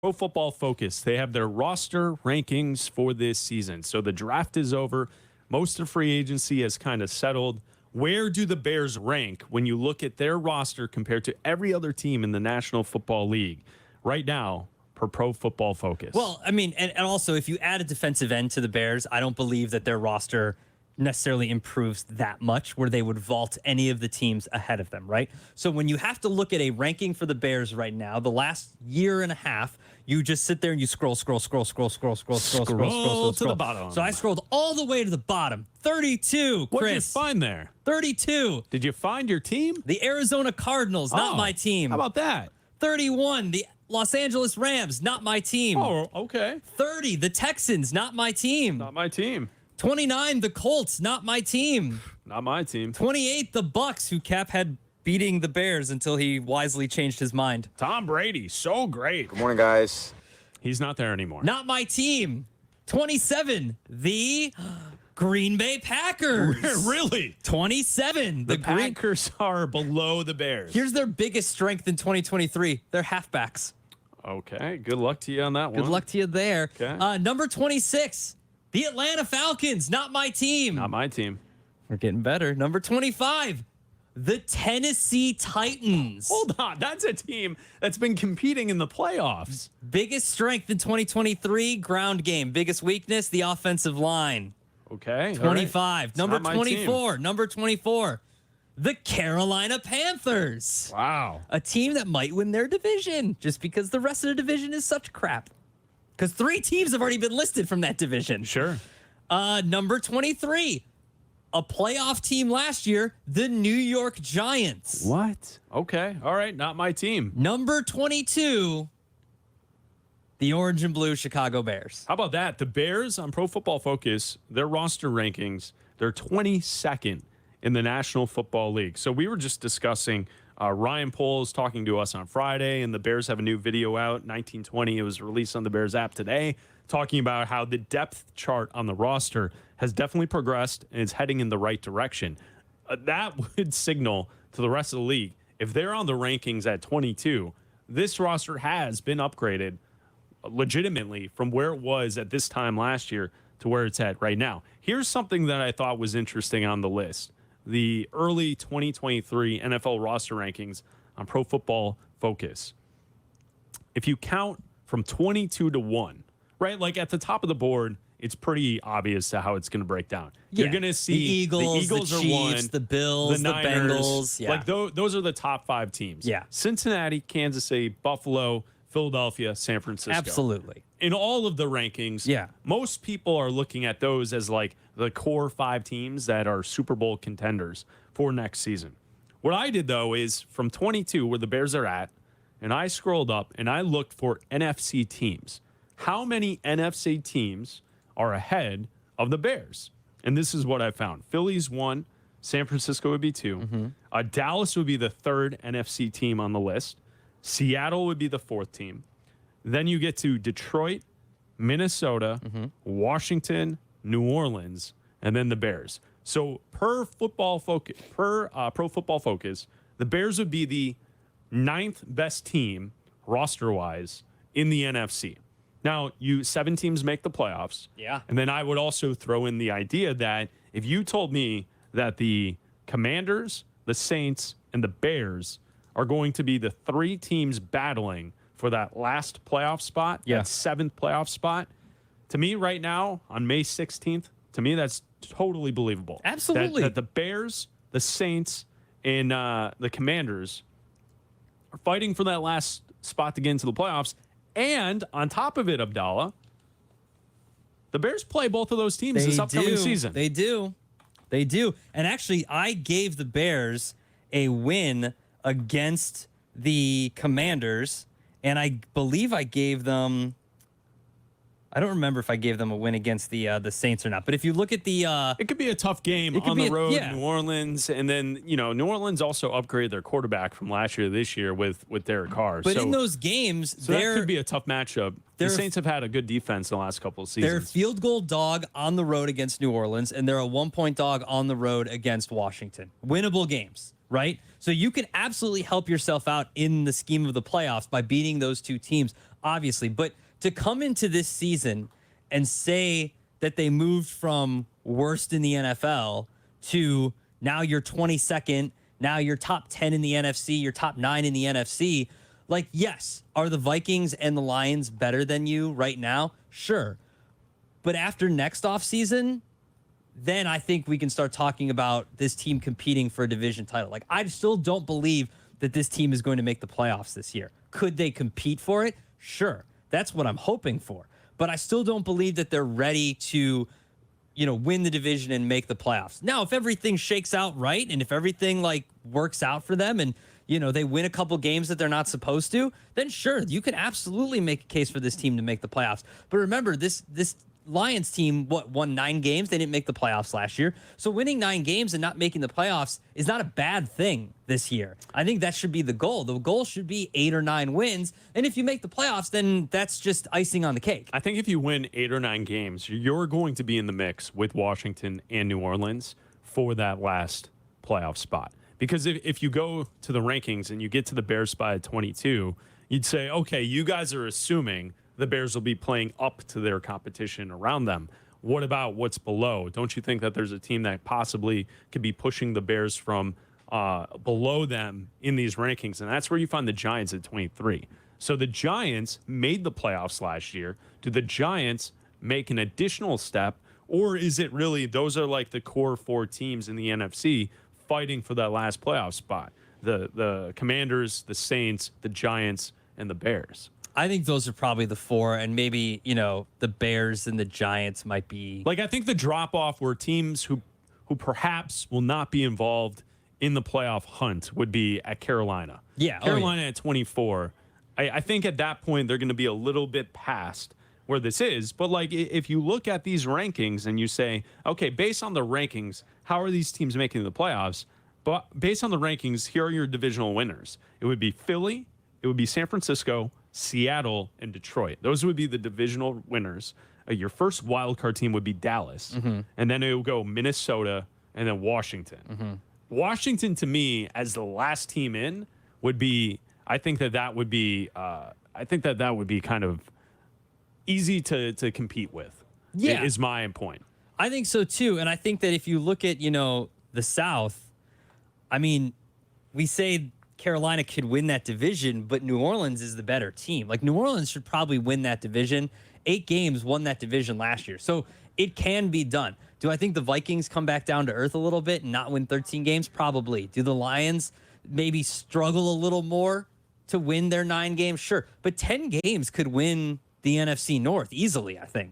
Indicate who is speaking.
Speaker 1: Pro Football Focus, they have their roster rankings for this season. So the draft is over. Most of free agency has kind of settled. Where do the Bears rank when you look at their roster compared to every other team in the National Football League right now per Pro Football Focus?
Speaker 2: Well, I mean, and also if you add a defensive end to the Bears, I don't believe that their roster necessarily improves that much where they would vault any of the teams ahead of them, right? So when you have to look at a ranking for the Bears right now, the last year and a half, you just sit there and you scroll to
Speaker 1: the bottom.
Speaker 2: So I scrolled all the way to the bottom. 32, Chris.
Speaker 1: What did you find there?
Speaker 2: 32.
Speaker 1: Did you find your team?
Speaker 2: The Arizona Cardinals, not my team.
Speaker 1: How about that?
Speaker 2: 31, the Los Angeles Rams, not my team.
Speaker 1: Oh, okay.
Speaker 2: 30, the Texans, not my team.
Speaker 1: Not my team.
Speaker 2: 29, the Colts, not my team.
Speaker 1: Not my team.
Speaker 2: 28, the Bucks, who Cap had beating the Bears until he wisely changed his mind.
Speaker 1: Tom Brady, so great.
Speaker 3: Good morning, guys.
Speaker 1: He's not there anymore.
Speaker 2: Not my team. 27, the Green Bay Packers.
Speaker 1: Really?
Speaker 2: 27,
Speaker 1: The Packers are below the Bears.
Speaker 2: Here's their biggest strength in 2023. They're halfbacks.
Speaker 1: Okay, good luck to you on that one.
Speaker 2: Good luck to you there.
Speaker 1: Okay.
Speaker 2: Number 26, the Atlanta Falcons, not my team.
Speaker 1: Not my team.
Speaker 2: We're getting better. Number 25, the Tennessee Titans.
Speaker 1: Hold on. That's a team that's been competing in the playoffs.
Speaker 2: Biggest strength in 2023, ground game. Biggest weakness, the offensive line.
Speaker 1: Okay.
Speaker 2: 25.
Speaker 1: Right.
Speaker 2: Number 24. Number 24, the Carolina Panthers.
Speaker 1: Wow.
Speaker 2: A team that might win their division just because the rest of the division is such crap. Because 3 teams have already been listed from that division.
Speaker 1: Sure.
Speaker 2: Number 23, a playoff team last year, the New York Giants.
Speaker 1: What? Okay. All right. Not my team.
Speaker 2: Number 22, the orange and blue Chicago Bears.
Speaker 1: How about that? The Bears on Pro Football Focus, their roster rankings, they're 22nd in the National Football League. So we were just discussing Ryan Poles talking to us on Friday, and the Bears have a new video out, 1920. It was released on the Bears app today, talking about how the depth chart on the roster has definitely progressed and is heading in the right direction. That would signal to the rest of the league, if they're on the rankings at 22, this roster has been upgraded legitimately from where it was at this time last year to where it's at right now. Here's something that I thought was interesting on the list. The early 2023 NFL roster rankings on Pro Football Focus. If you count from 22 to 1, right? Like at the top of the board, it's pretty obvious to how it's going to break down.
Speaker 2: Yeah.
Speaker 1: You're going to see
Speaker 2: the Eagles
Speaker 1: are
Speaker 2: Chiefs,
Speaker 1: 1,
Speaker 2: the Bills, the
Speaker 1: Niners,
Speaker 2: Bengals. Yeah.
Speaker 1: Like those are the top 5 teams.
Speaker 2: Yeah.
Speaker 1: Cincinnati, Kansas City, Buffalo, Philadelphia, San Francisco.
Speaker 2: Absolutely.
Speaker 1: In all of the rankings,
Speaker 2: Yeah.
Speaker 1: most people are looking at those as like the core 5 teams that are Super Bowl contenders for next season. What I did, though, is from 22, where the Bears are at, and I scrolled up and I looked for NFC teams. How many NFC teams are ahead of the Bears? And this is what I found. Philly's 1, San Francisco would be 2. Dallas would be the 3rd NFC team on the list. Seattle would be the 4th team. Then you get to Detroit, Minnesota, Washington, New Orleans, and then the Bears. So per Pro Football Focus, the Bears would be the 9th best team roster-wise in the NFC. Now, 7 teams make the playoffs.
Speaker 2: Yeah.
Speaker 1: And then I would also throw in the idea that if you told me that the Commanders, the Saints, and the Bears are going to be the 3 teams battling for that last playoff spot, that 7th playoff spot, to me right now on May 16th, to me that's totally believable.
Speaker 2: Absolutely.
Speaker 1: That the Bears, the Saints, and the Commanders are fighting for that last spot to get into the playoffs. And on top of it, Abdalla, the Bears play both of those teams this upcoming season.
Speaker 2: They do. They do. And actually, I gave the Bears a win against the Commanders, and I believe I gave them... I don't remember if I gave them a win against the Saints or not. But if you look at the...
Speaker 1: it could be a tough game on the road in New Orleans. And then, New Orleans also upgraded their quarterback from last year to this year with Derek Carr.
Speaker 2: But in those games...
Speaker 1: that could be a tough matchup. The Saints have had a good defense in the last couple of seasons.
Speaker 2: They're a field goal dog on the road against New Orleans, and they're a 1-point dog on the road against Washington. Winnable games, right? So you can absolutely help yourself out in the scheme of the playoffs by beating those 2 teams. obviously. But to come into this season and say that they moved from worst in the NFL to now you're 22nd, now you're top 10 in the NFC, you're top 9 in the NFC. Like, yes, are the Vikings and the Lions better than you right now? Sure. But after next offseason, then I think we can start talking about this team competing for a division title. Like, I still don't believe that this team is going to make the playoffs this year. Could they compete for it? Sure. That's what I'm hoping for. But I still don't believe that they're ready to, win the division and make the playoffs. Now, if everything shakes out right and if everything works out for them and they win a couple games that they're not supposed to, then sure, you can absolutely make a case for this team to make the playoffs. But remember, this Lions team, won 9 games? They didn't make the playoffs last year. So winning 9 games and not making the playoffs is not a bad thing this year. I think that should be the goal. The goal should be 8 or 9 wins. And if you make the playoffs, then that's just icing on the cake.
Speaker 1: I think if you win 8 or 9 games, you're going to be in the mix with Washington and New Orleans for that last playoff spot. Because if you go to the rankings and you get to the Bears spot at 22, you'd say, okay, you guys are assuming the Bears will be playing up to their competition around them. What about what's below? Don't you think that there's a team that possibly could be pushing the Bears from below them in these rankings? And that's where you find the Giants at 23. So the Giants made the playoffs last year. Do the Giants make an additional step? Or is it really those are like the core 4 teams in the NFC fighting for that last playoff spot? The Commanders, the Saints, the Giants, and the Bears.
Speaker 2: I think those are probably the 4, and maybe, the Bears and the Giants might be.
Speaker 1: I think the drop-off were teams who perhaps will not be involved in the playoff hunt would be at Carolina.
Speaker 2: Yeah.
Speaker 1: Carolina at 24. I think at that point they're going to be a little bit past where this is. But, if you look at these rankings and you say, okay, based on the rankings, how are these teams making the playoffs? But based on the rankings, here are your divisional winners. It would be Philly, it would be San Francisco, Seattle, and Detroit. Those would be the divisional winners. Your first wild card team would be Dallas. Mm-hmm. And then it would go Minnesota and then Washington. Mm-hmm. Washington, to me, as the last team in, would be, I think that would be kind of easy to compete with.
Speaker 2: Yeah.
Speaker 1: Is my point.
Speaker 2: I think so too. And I think that if you look at, the South, I mean, we say Carolina could win that division, but New Orleans is the better team. New Orleans should probably win that division. 8 games won that division last year. So it can be done. Do I think the Vikings come back down to earth a little bit and not win 13 games? Probably. Do the Lions maybe struggle a little more to win their 9 games? Sure. But 10 games could win the NFC North easily, I think.